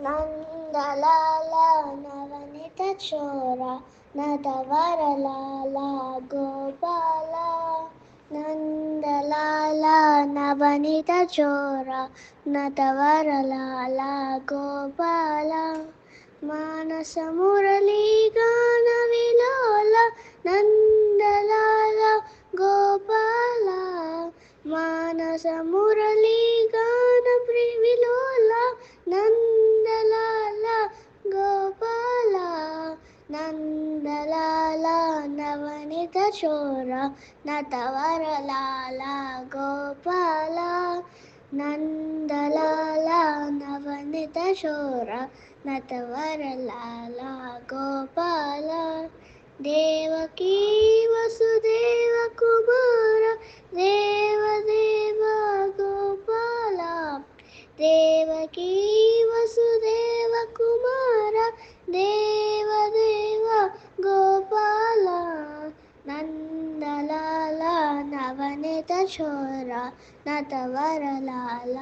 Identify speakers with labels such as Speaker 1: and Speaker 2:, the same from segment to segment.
Speaker 1: నందలాల నవనిత చోర నటవరలాల గోపాల నందలాల నవనిత చోర నటవరలాల గోపాల మానస మురళీ గాన విలోల నందలాల గోపాల మానస మురళీ గాన విలోల నందలాల గోపాల నందలాల నవనిత చోర నటవరలాల గోపాల నందలాల నవనిత చోర నటవరలాల గోపాల దేవకీ వసుదేవ కుమార దేవదేవ గోపాల దేవకీ వసుదేవ కుమార దేవదేవ గోపాల నందలాల నవనిత చోర నటవరలాల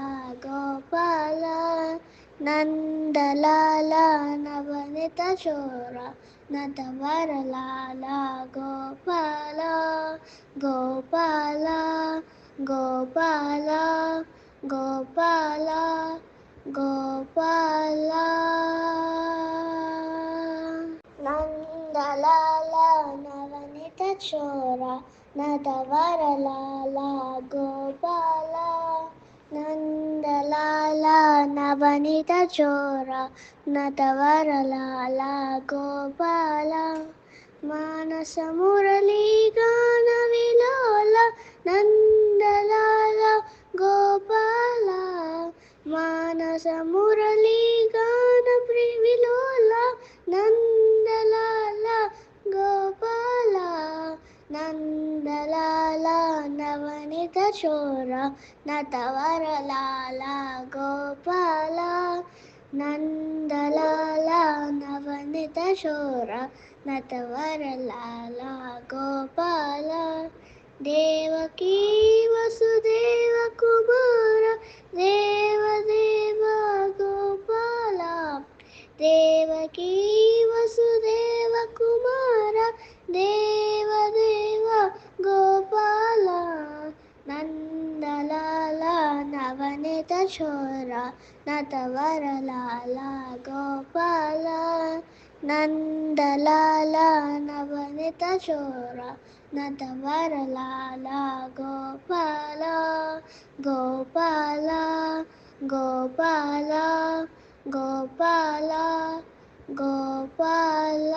Speaker 1: గోపాల నందలాల నవనిత చోర నటవరలాల గోపాల గోపాల గోపాల గోపాల గోపాల నందలాల నవనిత చోర నటవరలాల గోపాల నందలాల నవనిత చోర నటవరలాల గోపాల మానస మురళీ గాన విలోల నందలాల గోపాల మానస మురళీ గాన విలోల నందలాల గోపాల నందలాల నవనిత చోర నటవరలాల గోపాల నందలాల నవనిత చోర నటవరలాల గోపాల దేవకీ వసుదేవ కుమార దేవదేవ గోపాల దేవకీ వసుదేవ కుమార దేవదేవ గోపాల నందలాల నవనిత చోర నటవరలాల గోపాల నందలాల నవనిత చోర నటవరలాల గోపాల గోపాల గోపాల, గోపాల, గోపాల.